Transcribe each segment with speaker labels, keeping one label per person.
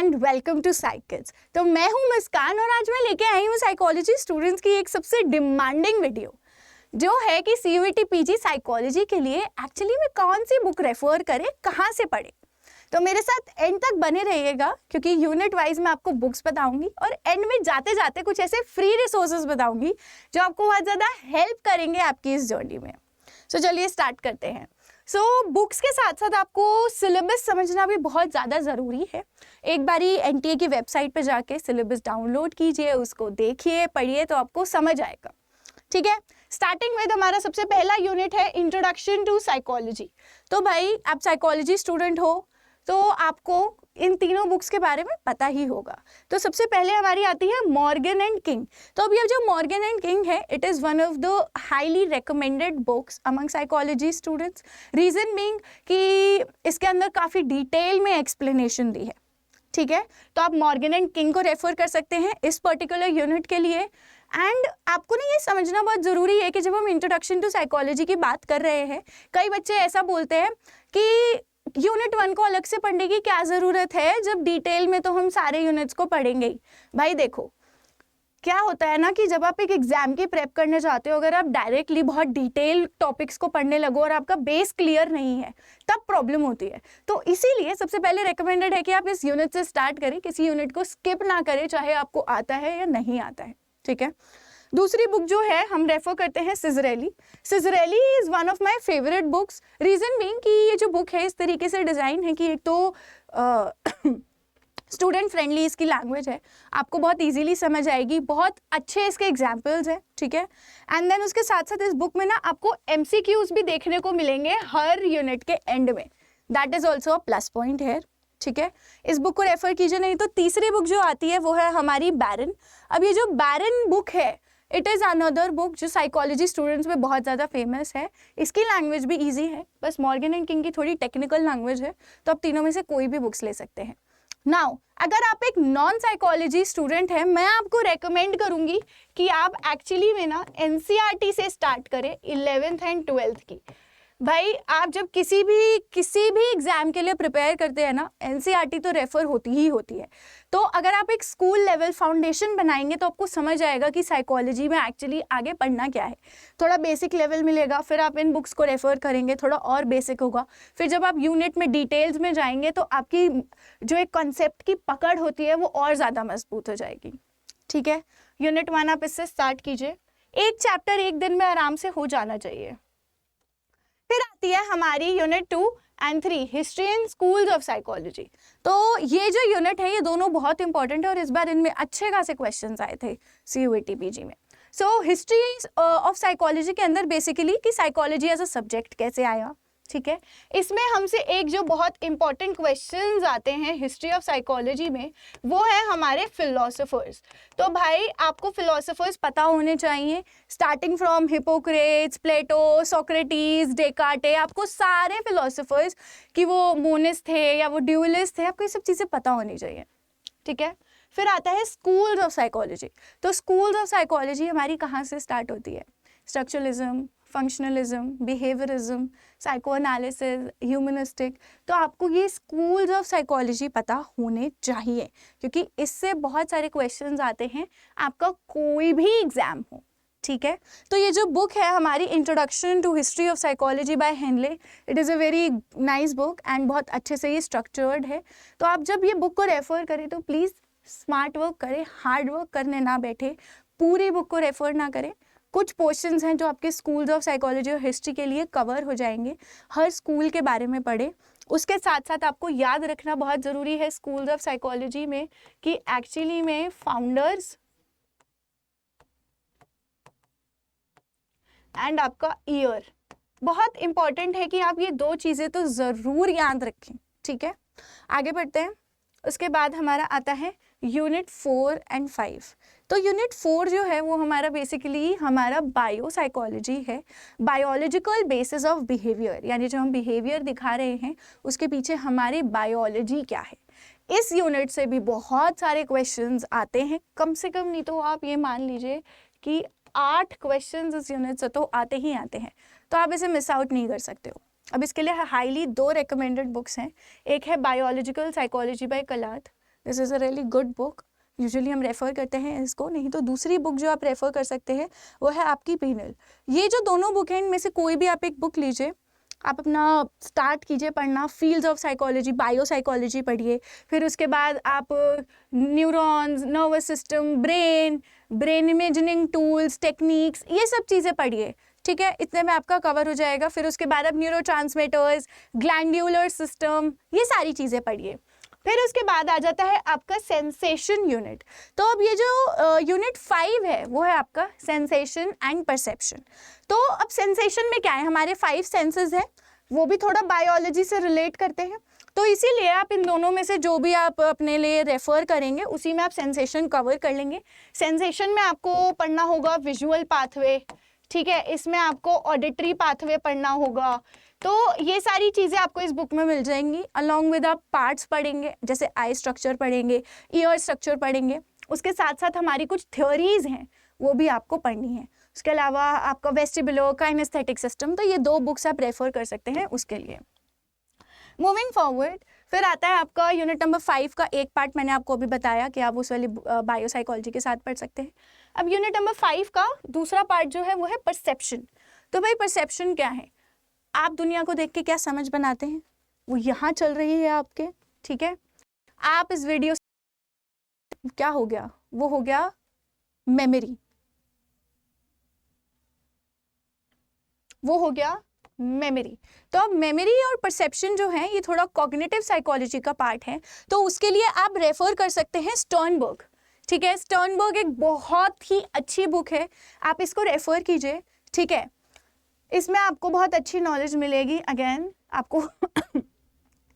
Speaker 1: And welcome to cycles. तो मैं हूं मुस्कान और आज मैं लेके आई हूं साइकोलॉजी स्टूडेंट्स की एक सबसे डिमांडिंग वीडियो जो है कि CUET PG साइकोलॉजी के लिए एक्चुअली में कौन सी बुक रेफर करें, कहाँ से पढ़े। तो मेरे साथ एंड तक बने रहिएगा क्योंकि यूनिट वाइज मैं आपको बुक्स बताऊंगी और एंड में जाते जाते कुछ ऐसे फ्री रिसोर्सेज बताऊंगी जो आपको बहुत ज़्यादा हेल्प करेंगे आपकी इस जर्नी में। सो चलिए स्टार्ट करते हैं। बुक्स के साथ साथ आपको सिलेबस समझना भी बहुत ज़्यादा ज़रूरी है। एक बारी NTA की वेबसाइट पे जाके सिलेबस डाउनलोड कीजिए, उसको देखिए, पढ़िए तो आपको समझ आएगा। ठीक है, स्टार्टिंग विद हमारा सबसे पहला यूनिट है इंट्रोडक्शन टू साइकोलॉजी। तो भाई आप साइकोलॉजी स्टूडेंट हो तो आपको इन तीनों बुक्स के बारे में पता ही होगा। तो सबसे पहले हमारी आती है मॉर्गन एंड किंग। तो अब ये जो मॉर्गन एंड किंग है, it is one of the highly recommended books among psychology students. Reason being कि इसके अंदर काफ़ी डिटेल में एक्सप्लेनेशन दी है। ठीक है, तो आप मॉर्गन एंड किंग को रेफर कर सकते हैं इस पर्टिकुलर यूनिट के लिए। एंड आपको ना ये समझना बहुत ज़रूरी है कि जब हम इंट्रोडक्शन टू साइकोलॉजी की बात कर रहे हैं, कई बच्चे ऐसा बोलते हैं कि यूनिट 1 को अलग से पढ़ने की क्या ज़रूरत है जब डिटेल में तो हम सारे यूनिट्स को पढ़ेंगे ही। भाई देखो क्या होता है ना कि जब आप एक एग्जाम की प्रेप करने जाते हो, अगर आप डायरेक्टली बहुत डिटेल टॉपिक्स को पढ़ने लगो और आपका बेस क्लियर नहीं है तब प्रॉब्लम होती है। तो इसीलिए सबसे पहले रिकमेंडेड है कि आप इस यूनिट से स्टार्ट करें, किसी यूनिट को स्किप ना करें चाहे आपको आता है या नहीं आता है। ठीक है, दूसरी बुक जो है हम रेफर करते हैं Ciccarelli. Ciccarelli is one of my favourite books. Reason being कि ये जो बुक है इस तरीके से डिज़ाइन है कि एक तो स्टूडेंट फ्रेंडली इसकी लैंग्वेज है, आपको बहुत इजीली समझ आएगी, बहुत अच्छे इसके एग्जाम्पल्स हैं। ठीक है, एंड देन उसके साथ साथ इस बुक में ना आपको MCQs भी देखने को मिलेंगे हर यूनिट के एंड में। That is also a plus point है। ठीक है, इस बुक को रेफर कीजिए। नहीं तो तीसरी बुक जो आती है वो है हमारी बैरन। अब ये जो बैरन बुक है, इट इज़ अनदर बुक जो साइकोलॉजी स्टूडेंट्स में बहुत ज़्यादा फेमस है। इसकी लैंग्वेज भी इजी है, बस मॉर्गन एंड किंग की थोड़ी टेक्निकल लैंग्वेज है। तो आप तीनों में से कोई भी बुक्स ले सकते हैं। नाउ अगर आप एक नॉन साइकोलॉजी स्टूडेंट हैं, मैं आपको रेकमेंड करूंगी कि आप एक्चुअली में ना NCERT से स्टार्ट करें 11th एंड 12th की। भाई आप जब किसी भी एग्जाम के लिए प्रिपेयर करते हैं ना, NCERT तो रेफर होती ही होती है। तो अगर आप एक स्कूल लेवल फाउंडेशन बनाएंगे तो आपको समझ आएगा कि साइकोलॉजी में एक्चुअली आगे पढ़ना क्या है। थोड़ा बेसिक लेवल मिलेगा, फिर आप इन बुक्स को रेफर करेंगे, थोड़ा और बेसिक होगा। फिर जब आप यूनिट में डिटेल्स में जाएंगे तो आपकी जो एक कॉन्सेप्ट की पकड़ होती है वो और ज़्यादा मजबूत हो जाएगी। ठीक है, यूनिट 1 आप इससे स्टार्ट कीजिए, एक चैप्टर एक दिन में आराम से हो जाना चाहिए। फिर आती है हमारी unit 2 and 3 history and schools of psychology. तो ये जो यूनिट है ये दोनों बहुत इंपॉर्टेंट है और इस बार इनमें अच्छे खासे क्वेश्चंस आए थे CUET PG में। हिस्ट्री ऑफ साइकोलॉजी के अंदर बेसिकली कि साइकोलॉजी एज अ सब्जेक्ट कैसे आया। ठीक है, इसमें हमसे एक जो बहुत इंपॉर्टेंट क्वेश्चंस आते हैं हिस्ट्री ऑफ साइकोलॉजी में वो है हमारे फिलोसोफर्स। तो भाई आपको फिलोसोफर्स पता होने चाहिए, starting from Hippocrates, Plato, Socrates, Descartes. आपको सारे फिलोसोफर्स कि वो मोनिस्ट थे या वो ड्यूलिस्ट थे, आपको ये सब चीज़ें पता होनी चाहिए। ठीक है, फिर आता है स्कूल्स ऑफ साइकोलॉजी। तो स्कूल्स ऑफ साइकोलॉजी हमारी कहाँ से स्टार्ट होती है? Structuralism, functionalism, behaviourism, psychoanalysis, humanistic. तो आपको ये स्कूल्स ऑफ साइकोलॉजी पता होने चाहिए क्योंकि इससे बहुत सारे क्वेश्चंस आते हैं आपका कोई भी एग्जाम हो। ठीक है, तो ये जो बुक है हमारी introduction to history of psychology by Henley, it is a very nice book and बहुत अच्छे से ये स्ट्रक्चर्ड है। तो आप जब ये बुक को रेफर करें तो प्लीज़ स्मार्ट वर्क करें, हार्ड वर्क करने ना बैठे, पूरी बुक को रेफर ना करें। कुछ पोर्शंस हैं जो आपके स्कूल्स ऑफ साइकोलॉजी और हिस्ट्री के लिए कवर हो जाएंगे, हर स्कूल के बारे में पढ़े। उसके साथ साथ आपको याद रखना बहुत ज़रूरी है स्कूल्स ऑफ साइकोलॉजी में कि एक्चुअली में फाउंडर्स एंड आपका ईयर बहुत इंपॉर्टेंट है कि आप ये दो चीज़ें तो ज़रूर याद रखें। ठीक है, आगे बढ़ते हैं। उसके बाद हमारा आता है यूनिट 4 एंड 5। तो यूनिट 4 जो है वो हमारा बेसिकली हमारा बायो साइकोलॉजी है, बायोलॉजिकल बेसिस ऑफ बिहेवियर, यानी जो हम बिहेवियर दिखा रहे हैं उसके पीछे हमारी बायोलॉजी क्या है। इस यूनिट से भी बहुत सारे क्वेश्चंस आते हैं, कम से कम नहीं तो आप ये मान लीजिए कि 8 क्वेश्चंस इस यूनिट से तो आते ही आते हैं। तो आप इसे मिस आउट नहीं कर सकते हो। अब इसके लिए हाईली 2 रिकमेंडेड बुक्स हैं। एक है biological psychology by Kalat, this is a really good book, usually हम रेफ़र करते हैं इसको। नहीं तो दूसरी बुक जो आप रेफ़र कर सकते हैं वो है आपकी पीनल। ये जो दोनों बुक हैं इनमें से कोई भी आप एक बुक लीजिए, आप अपना स्टार्ट कीजिए पढ़ना। Fields of psychology, bio psychology पढ़िए, फिर उसके बाद आप neurons, nervous system, brain imaging tools, techniques, ये सब चीज़ें पढ़िए, ठीक है। इतने में आपका कवर हो जाएगा। फिर उसके बाद आप न्यूरोट्रांसमीटर्स, ग्लैंड्यूलर सिस्टम, ये सारी चीज़ें पढ़िए। फिर उसके बाद आ जाता है आपका सेंसेशन यूनिट। तो अब ये जो यूनिट 5 है वो है आपका सेंसेशन एंड परसेप्शन। तो अब सेंसेशन में क्या है, हमारे 5 सेंसेस हैं, वो भी थोड़ा बायोलॉजी से रिलेट करते हैं। तो इसीलिए आप इन दोनों में से जो भी आप अपने लिए रेफर करेंगे उसी में आप सेंसेशन कवर कर लेंगे। सेंसेशन में आपको पढ़ना होगा विजुअल पाथवे, ठीक है, इसमें आपको ऑडिटरी पाथवे पढ़ना होगा। तो ये सारी चीज़ें आपको इस बुक में मिल जाएंगी। अलॉन्ग विद आप पार्ट्स पढ़ेंगे, जैसे आई स्ट्रक्चर पढ़ेंगे, ईयर स्ट्रक्चर पढ़ेंगे। उसके साथ साथ हमारी कुछ थ्योरीज हैं वो भी आपको पढ़नी है। उसके अलावा आपका वेस्टिबुलर, काइनेस्थेटिक सिस्टम, तो ये 2 बुक्स आप रेफर कर सकते हैं उसके लिए। मूविंग फॉरवर्ड, फिर आता है आपका यूनिट नंबर 5 का एक पार्ट मैंने आपको अभी बताया कि आप उस वाली बायोसाइकोलॉजी के साथ पढ़ सकते हैं। अब यूनिट नंबर 5 का दूसरा पार्ट जो है वो है परसेप्शन। तो भाई परसेप्शन क्या है, आप दुनिया को देख के क्या समझ बनाते हैं, वो यहाँ चल रही है आपके, ठीक है। आप इस वीडियो क्या हो गया, वो हो गया मेमोरी, वो हो गया मेमोरी। तो अब मेमोरी और परसेप्शन जो है ये थोड़ा कॉग्निटिव साइकोलॉजी का पार्ट है, तो उसके लिए आप रेफर कर सकते हैं स्टर्नबर्ग, ठीक है। स्टर्नबर्ग एक बहुत ही अच्छी बुक है, आप इसको रेफर कीजिए, ठीक है। इसमें आपको बहुत अच्छी नॉलेज मिलेगी। अगेन आपको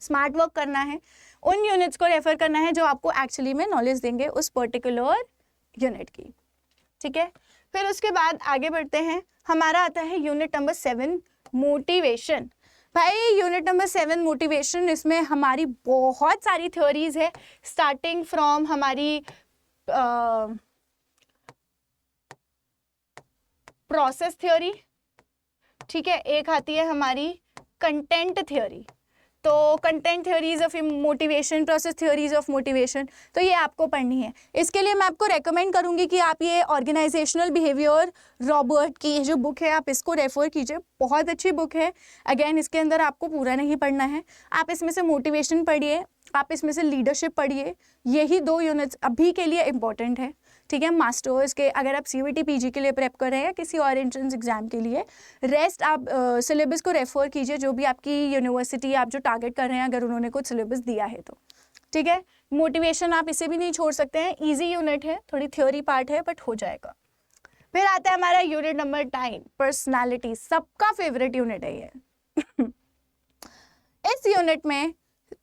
Speaker 1: स्मार्ट वर्क करना है, उन यूनिट्स को रेफर करना है जो आपको एक्चुअली में नॉलेज देंगे उस पर्टिकुलर यूनिट की, ठीक है। फिर उसके बाद आगे बढ़ते हैं, हमारा आता है यूनिट नंबर 7 मोटिवेशन। भाई यूनिट नंबर 7 मोटिवेशन, इसमें हमारी बहुत सारी थ्योरीज है, स्टार्टिंग फ्रॉम हमारी प्रोसेस थ्योरी, ठीक है, एक आती है हमारी कंटेंट थ्योरी। तो content theories of motivation, process theories of motivation, तो ये आपको पढ़नी है। इसके लिए मैं आपको रेकमेंड करूंगी कि आप ये ऑर्गेनाइजेशनल बिहेवियर रॉबर्ट की जो बुक है आप इसको रेफर कीजिए, बहुत अच्छी बुक है। अगेन इसके अंदर आपको पूरा नहीं पढ़ना है, आप इसमें से मोटिवेशन पढ़िए, आप इसमें से लीडरशिप पढ़िए। यही 2 यूनिट्स अभी के लिए इंपॉर्टेंट है, ठीक है। मास्टर्स के अगर आप CUET PG के लिए प्रेप कर रहे हैं या किसी और एंट्रेंस एग्जाम के लिए, रेस्ट आप सिलेबस को रेफर कीजिए, जो भी आपकी यूनिवर्सिटी आप जो टारगेट कर रहे हैं अगर उन्होंने कुछ सिलेबस दिया है तो, ठीक है। मोटिवेशन आप इसे भी नहीं छोड़ सकते हैं, ईजी यूनिट है, थोड़ी थ्योरी पार्ट है बट हो जाएगा। फिर आता है हमारा यूनिट नंबर 9 पर्सनालिटी, सबका फेवरेट यूनिट है ये इस यूनिट में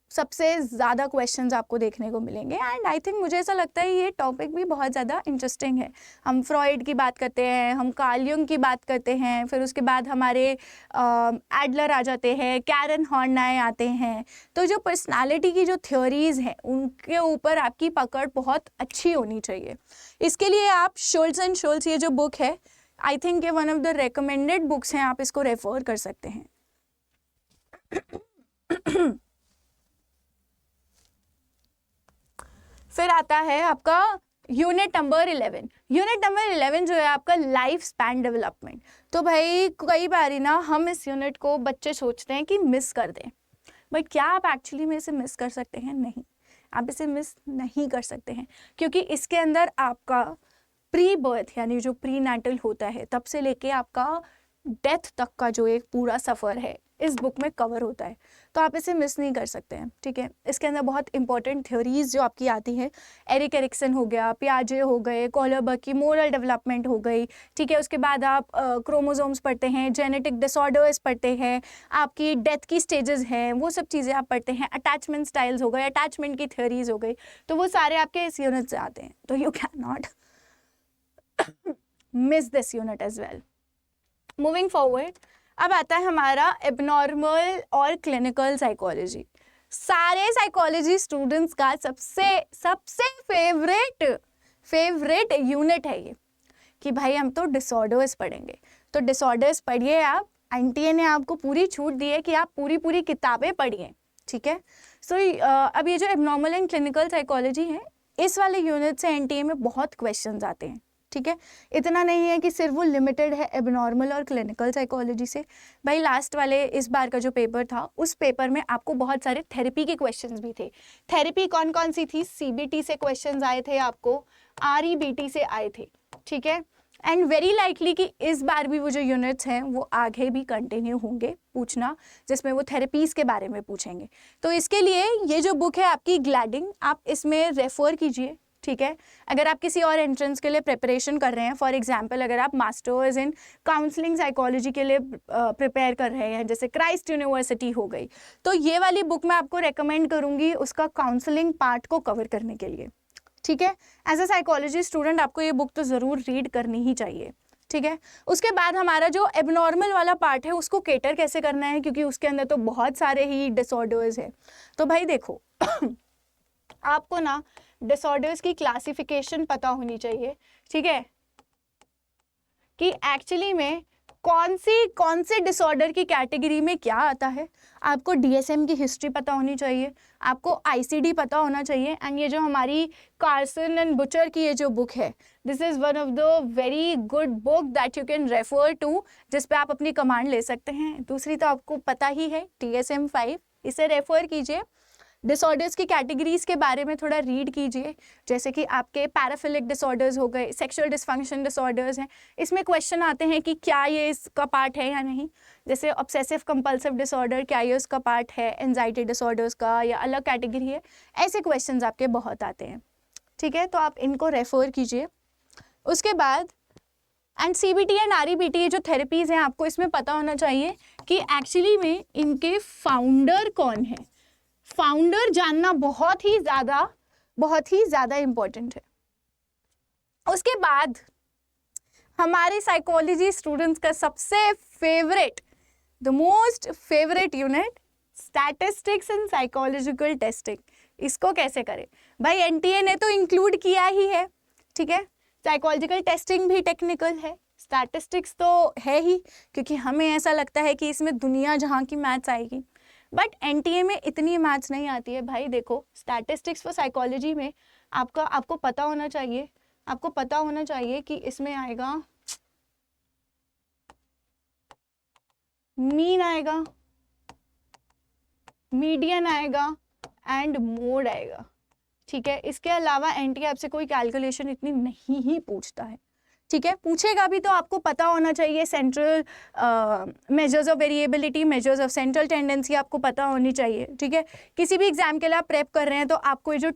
Speaker 1: सबसे ज़्यादा क्वेश्चंस आपको देखने को मिलेंगे एंड आई थिंक मुझे ऐसा लगता है ये टॉपिक भी बहुत ज़्यादा इंटरेस्टिंग है। हम फ्रॉइड की बात करते हैं, हम कार्ल युंग की बात करते हैं, फिर उसके बाद हमारे एडलर आ जाते हैं, कैरन हॉर्नाय आते हैं। तो जो पर्सनालिटी की जो थ्योरीज हैं उनके ऊपर आपकी पकड़ बहुत अच्छी होनी चाहिए। इसके लिए आप शुल्ट्ज एंड शुल्ट्ज, ये जो बुक है आई थिंक ये one of the recommended books हैं, आप इसको रेफर कर सकते हैं। फिर आता है आपका यूनिट नंबर 11। यूनिट नंबर 11 जो है आपका लाइफ स्पैन डेवलपमेंट। तो भाई कई बार ना हम इस यूनिट को बच्चे सोचते हैं कि मिस कर दें, बट क्या आप एक्चुअली में इसे मिस कर सकते हैं? नहीं, आप इसे मिस नहीं कर सकते हैं, क्योंकि इसके अंदर आपका प्री बर्थ यानी जो प्री नेटल होता है तब से लेके आपका डेथ तक का जो एक पूरा सफ़र है इस बुक में कवर होता है, तो आप इसे मिस नहीं कर सकते हैं, ठीक है। इसके अंदर बहुत इंपॉर्टेंट थ्योरीज जो आपकी आती है, एरिक एरिक्सन हो गया, पियाजे हो गए, कोहलरबर्ग की मोरल डेवलपमेंट हो गई, ठीक है। उसके बाद आप क्रोमोसोम्स पढ़ते हैं, जेनेटिक डिसऑर्डर्स पढ़ते हैं, आपकी डेथ की स्टेजेस हैं, वो सब चीज़ें आप पढ़ते हैं, अटैचमेंट स्टाइल्स हो गए, अटैचमेंट की थ्योरीज हो गई, तो वो सारे आपके इस यूनिट से आते हैं। तो you can not miss this unit as well. Moving forward, अब आता है हमारा एबनॉर्मल और क्लिनिकल साइकोलॉजी। सारे साइकोलॉजी स्टूडेंट्स का सबसे फेवरेट यूनिट है ये, कि भाई हम तो डिसऑर्डर्स पढ़ेंगे। तो डिसऑर्डर्स पढ़िए आप, एनटीए ने आपको पूरी छूट दी है कि आप पूरी किताबें पढ़िए, ठीक है। सो अब ये जो एबनॉर्मल एंड क्लिनिकल साइकोलॉजी है, इस वाले यूनिट से एनटीए में बहुत क्वेश्चंस आते हैं, ठीक है। इतना नहीं है कि सिर्फ वो लिमिटेड है एबनॉर्मल और क्लिनिकल साइकोलॉजी से। भाई लास्ट वाले इस बार का जो पेपर था, उस पेपर में आपको बहुत सारे थेरेपी के क्वेश्चंस भी थे। थेरेपी कौन कौन सी थी? सीबीटी से क्वेश्चंस आए थे आपको, आरईबीटी से आए थे, ठीक है। एंड वेरी लाइकली कि इस बार भी वो जो यूनिट्स हैं वो आगे भी कंटिन्यू होंगे पूछना, जिसमें वो थेरेपीज़ के बारे में पूछेंगे। तो इसके लिए ये जो बुक है आपकी ग्लैडिंग, आप इसमें रेफ़र कीजिए, ठीक है। अगर आप किसी और एंट्रेंस के लिए प्रिपरेशन कर रहे हैं, फॉर एग्जांपल अगर आप मास्टर्स इन काउंसलिंग साइकोलॉजी के लिए प्रिपेयर कर रहे हैं, जैसे क्राइस्ट यूनिवर्सिटी हो गई, तो ये वाली बुक मैं आपको रेकमेंड करूँगी उसका काउंसलिंग पार्ट को कवर करने के लिए, ठीक है। एज अ साइकोलॉजी स्टूडेंट आपको ये बुक तो ज़रूर रीड करनी ही चाहिए, ठीक है। उसके बाद हमारा जो एबनॉर्मल वाला पार्ट है उसको केटर कैसे करना है, क्योंकि उसके अंदर तो बहुत सारे ही डिसऑर्डर्स हैं। तो भाई देखो आपको ना डिसऑर्डर्स की क्लासिफिकेशन पता होनी चाहिए, ठीक है, कि एक्चुअली में कौन से डिसऑर्डर की कैटेगरी में क्या आता है। आपको डीएसएम की हिस्ट्री पता होनी चाहिए, आपको आईसीडी पता होना चाहिए। एंड ये जो हमारी कार्सन एंड बुचर की ये जो बुक है, this is one of the very good book that you can refer to, जिस पे आप अपनी कमांड ले सकते हैं। दूसरी तो आपको पता ही है DSM-5, इसे रेफर कीजिए। डिसऑर्डर्स की कैटेगरीज के बारे में थोड़ा रीड कीजिए, जैसे कि आपके पैराफिलिक डिसऑर्डर्स हो गए, सेक्सुअल डिसफंक्शन डिसऑर्डर्स हैं। इसमें क्वेश्चन आते हैं कि क्या ये इसका पार्ट है या नहीं, जैसे ऑब्सेसिव कंपल्सिव डिसऑर्डर, क्या ये उसका पार्ट है, एंजाइटी डिसऑर्डर्स का या अलग कैटेगरी है। ऐसे क्वेश्चंस आपके बहुत आते हैं, ठीक है, तो आप इनको रेफर कीजिए। उसके बाद एंड सीबीटी एंड आरईबीटी जो थेरेपीज़ हैं, आपको इसमें पता होना चाहिए कि एक्चुअली में इनके फाउंडर कौन है। फाउंडर जानना बहुत ही ज़्यादा इम्पोर्टेंट है। उसके बाद हमारे साइकोलॉजी स्टूडेंट्स का सबसे favourite, the most favourite unit, statistics and psychological testing. इसको कैसे करें भाई? एनटीए ने तो इंक्लूड किया ही है, ठीक है। साइकोलॉजिकल टेस्टिंग भी टेक्निकल है, स्टैटिस्टिक्स तो है ही, क्योंकि हमें ऐसा लगता है कि इसमें दुनिया जहाँ की मैथ्स आएगी, बट एनटीए में इतनी मैथ्स नहीं आती है भाई। देखो स्टैटिस्टिक्स फॉर साइकोलॉजी में आपको पता होना चाहिए कि इसमें आएगा मीन आएगा, मीडियन आएगा एंड मोड आएगा, ठीक है। इसके अलावा एनटीए आपसे कोई कैलकुलेशन इतनी नहीं ही पूछता है, ठीक है। पूछेगा भी तो आपको पता होना चाहिए central measures of variability, measures of central tendency आपको पता होनी चाहिए, ठीक है। किसी भी एग्जाम के लिए आप प्रेप कर रहे हैं तो आपको ये जो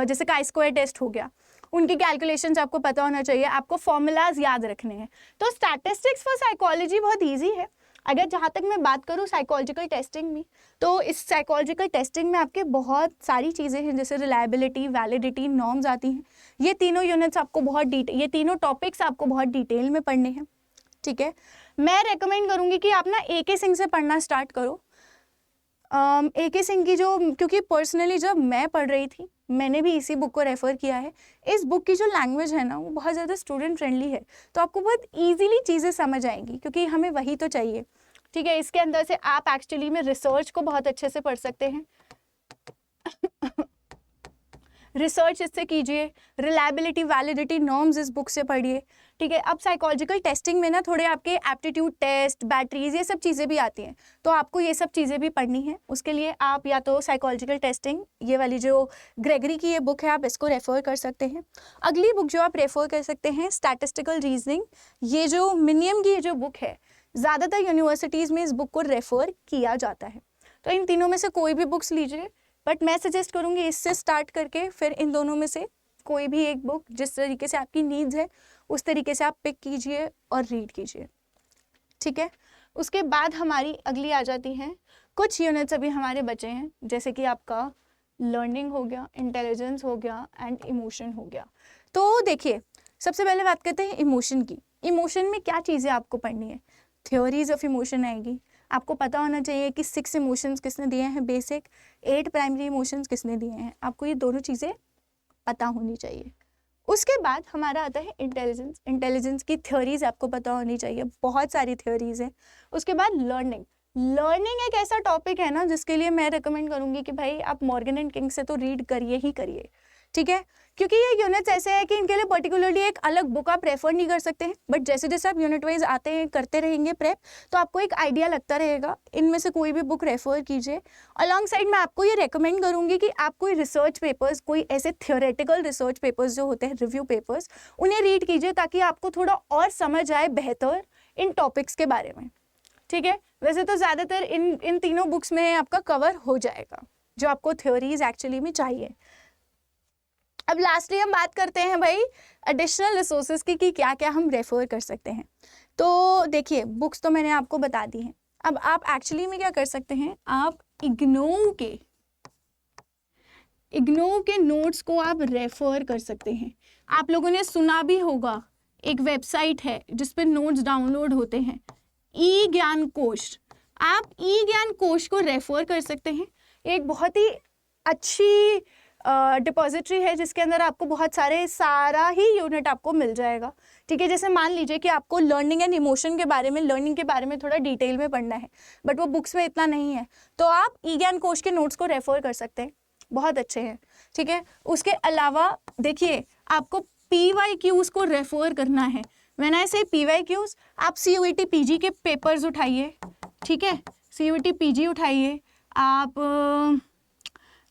Speaker 1: जैसे काई स्क्वायर टेस्ट हो गया, उनकी कैलकुलेशंस आपको पता होना चाहिए, आपको फॉर्मूलाज याद रखने हैं। तो स्टैटिस्टिक्स फॉर साइकोलॉजी बहुत ईजी है। अगर जहाँ तक मैं बात करूँ साइकोलॉजिकल टेस्टिंग में, तो इस साइकोलॉजिकल टेस्टिंग में आपके बहुत सारी चीज़ें हैं, जैसे रिलायबिलिटी, वैलिडिटी, नॉर्म्स आती हैं। ये तीनों यूनिट्स आपको ये तीनों टॉपिक्स आपको बहुत डिटेल में पढ़ने हैं, ठीक है। मैं रेकमेंड करूँगी कि आप ना AK सिंह से पढ़ना स्टार्ट करो। AK सिंह की जो, क्योंकि पर्सनली जब मैं पढ़ रही थी मैंने भी इसी बुक को रेफ़र किया है। इस बुक की जो लैंग्वेज है ना वो बहुत ज़्यादा स्टूडेंट फ्रेंडली है, तो आपको बहुत ईजीली चीज़ें समझ आएंगी, क्योंकि हमें वही तो चाहिए, ठीक है। इसके अंदर से आप एक्चुअली में रिसर्च को बहुत अच्छे से पढ़ सकते हैं। रिसर्च इससे कीजिए, रिलायबिलिटी, वैलिडिटी, नॉर्म्स इस बुक से पढ़िए, ठीक है। अब साइकोलॉजिकल टेस्टिंग में ना थोड़े आपके एप्टीट्यूड टेस्ट, बैटरीज, ये सब चीज़ें भी आती हैं, तो आपको ये सब चीज़ें भी पढ़नी है। उसके लिए आप या तो साइकोलॉजिकल टेस्टिंग, ये वाली जो ग्रेगरी की ये बुक है, आप इसको रेफ़र कर सकते हैं। अगली बुक जो आप रेफ़र कर सकते हैं, स्टैटिस्टिकल रीजनिंग, ये जो मिनियम की जो बुक है, ज़्यादातर यूनिवर्सिटीज़ में इस बुक को रेफ़र किया जाता है। तो इन तीनों में से कोई भी बुक्स लीजिए, बट मैं सजेस्ट करूँगी इससे स्टार्ट करके फिर इन दोनों में से कोई भी एक बुक जिस तरीके से आपकी नीड्स है उस तरीके से आप पिक कीजिए और रीड कीजिए, ठीक है। उसके बाद हमारी अगली आ जाती हैं कुछ यूनिट्स अभी हमारे बचे हैं, जैसे कि आपका लर्निंग हो गया, इंटेलिजेंस हो गया एंड इमोशन हो गया। तो देखिए सबसे पहले बात करते हैं इमोशन की। इमोशन में क्या चीज़ें आपको पढ़नी है? थ्योरीज ऑफ इमोशन आएगी, आपको पता होना चाहिए कि 6 इमोशंस किसने दिए हैं बेसिक, 8 प्राइमरी इमोशंस किसने दिए हैं, आपको ये दोनों चीज़ें पता होनी चाहिए। उसके बाद हमारा आता है इंटेलिजेंस की थ्योरीज आपको पता होनी चाहिए, बहुत सारी थ्योरीज हैं। उसके बाद लर्निंग, लर्निंग एक ऐसा टॉपिक है ना जिसके लिए मैं रिकमेंड करूंगी कि भाई आप मॉर्गन एंड किंग से तो रीड करिए ही करिए, ठीक है, क्योंकि ये यूनिट्स ऐसे हैं कि इनके लिए पर्टिकुलरली एक अलग बुक आप रेफर नहीं कर सकते हैं, बट जैसे जैसे आप यूनिट वाइज आते हैं करते रहेंगे प्रेप, तो आपको एक आइडिया लगता रहेगा। इनमें से कोई भी बुक रेफर कीजिए। अलॉन्ग साइड मैं आपको ये रेकमेंड करूंगी कि आप कोई रिसर्च पेपर्स, कोई ऐसे थियोरेटिकल रिसर्च पेपर्स जो होते हैं, रिव्यू पेपर्स, उन्हें रीड कीजिए ताकि आपको थोड़ा और समझ आए बेहतर इन टॉपिक्स के बारे में, ठीक है। वैसे तो ज़्यादातर इन तीनों बुक्स में आपका कवर हो जाएगा जो आपको थ्योरीज एक्चुअली में चाहिए। अब लास्टली हम बात करते हैं भाई एडिशनल रिसोर्सेज की कि क्या क्या हम रेफर कर सकते हैं। तो देखिए बुक्स तो मैंने आपको बता दी हैं। अब आप एक्चुअली में क्या कर सकते हैं, आप इग्नो के नोट्स को आप रेफर कर सकते हैं। आप लोगों ने सुना भी होगा, एक वेबसाइट है जिस पे नोट्स डाउनलोड होते हैं, ई ज्ञान कोश। आप ई ज्ञान कोश को रेफर कर सकते हैं। एक बहुत ही अच्छी डिपॉजिटरी है जिसके अंदर आपको बहुत सारा ही यूनिट आपको मिल जाएगा, ठीक है। जैसे मान लीजिए कि आपको लर्निंग एंड इमोशन के बारे में, लर्निंग के बारे में थोड़ा डिटेल में पढ़ना है, बट वो बुक्स में इतना नहीं है, तो आप ई ज्ञान कोश के नोट्स को रेफर कर सकते हैं, बहुत अच्छे हैं, ठीक है। उसके अलावा देखिए आपको PYQs को रेफर करना है। व्हेन आई से PYQs, आप CUET PG के पेपर्स उठाइए, ठीक है, CUET PG उठाइए, आप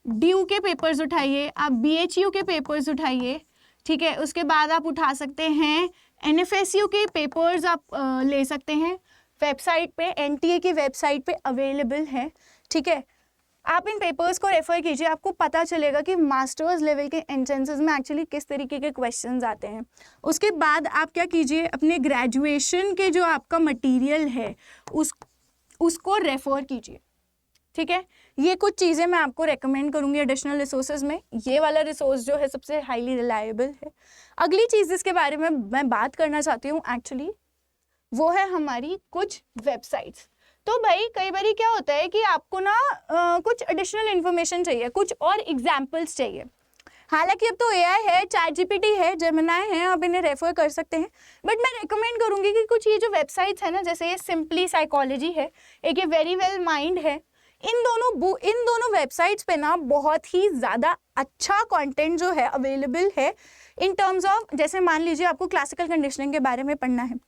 Speaker 1: DU के पेपर्स उठाइए, आप BHU के पेपर्स उठाइए, ठीक है। उसके बाद आप उठा सकते हैं NFSU के पेपर्स, आप ले सकते हैं, वेबसाइट पे NTA की वेबसाइट पे अवेलेबल है, ठीक है। आप इन पेपर्स को रेफर कीजिए, आपको पता चलेगा कि मास्टर्स लेवल के एंट्रेंसेस में एक्चुअली किस तरीके के क्वेश्चंस आते हैं। उसके बाद आप क्या कीजिए, अपने ग्रेजुएशन के जो आपका मटेरियल है उसको रेफर कीजिए, ठीक है। ये कुछ चीज़ें मैं आपको रेकमेंड करूंगी एडिशनल रिसोर्सेज में। ये वाला रिसोर्स जो है सबसे हाईली रिलायबल है। अगली चीज़ जिसके बारे में मैं बात करना चाहती हूँ एक्चुअली, वो है हमारी कुछ वेबसाइट्स। तो भाई कई बार क्या होता है कि आपको ना कुछ एडिशनल इन्फॉर्मेशन चाहिए, कुछ और एग्जाम्पल्स चाहिए। हालांकि अब तो AI है, ChatGPT है, जेमिनाई है, आप इन्हें रेफर कर सकते हैं, बट मैं रेकमेंड करूंगी कि कुछ ये जो वेबसाइट्स है ना, जैसे ये सिंपली साइकोलॉजी है, एक ये वेरी वेल माइंड है, इन दोनों वेबसाइट्स पे ना बहुत ही ज़्यादा अच्छा कंटेंट जो है अवेलेबल है इन टर्म्स ऑफ, जैसे मान लीजिए आपको क्लासिकल कंडीशनिंग के बारे में पढ़ना है,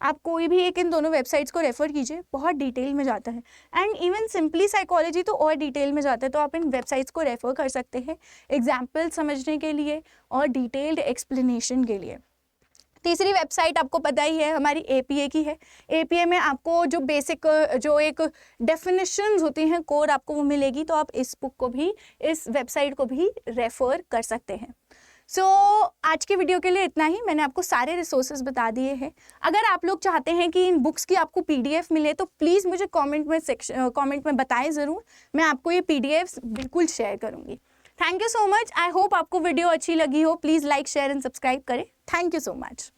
Speaker 1: आप कोई भी एक इन दोनों वेबसाइट्स को रेफर कीजिए, बहुत डिटेल में जाता है। एंड इवन सिंपली साइकोलॉजी तो और डिटेल में जाता है, तो आप इन वेबसाइट्स को रेफर कर सकते हैं एग्जाम्पल समझने के लिए और डिटेल्ड एक्सप्लेनेशन के लिए। तीसरी वेबसाइट आपको पता ही है हमारी APA की है। APA में आपको जो बेसिक जो एक डेफिनेशंस होती हैं कोर आपको वो मिलेगी, तो आप इस बुक को भी, इस वेबसाइट को भी रेफर कर सकते हैं। सो आज के वीडियो के लिए इतना ही। मैंने आपको सारे रिसोर्सेज बता दिए हैं। अगर आप लोग चाहते हैं कि इन बुक्स की आपको PDF मिले तो प्लीज़ मुझे कमेंट में बताएं ज़रूर, मैं आपको ये PDFs बिल्कुल शेयर करूँगी। Thank you so much. I hope आपको वीडियो अच्छी लगी हो। Please like, share and subscribe करें। Thank you so much.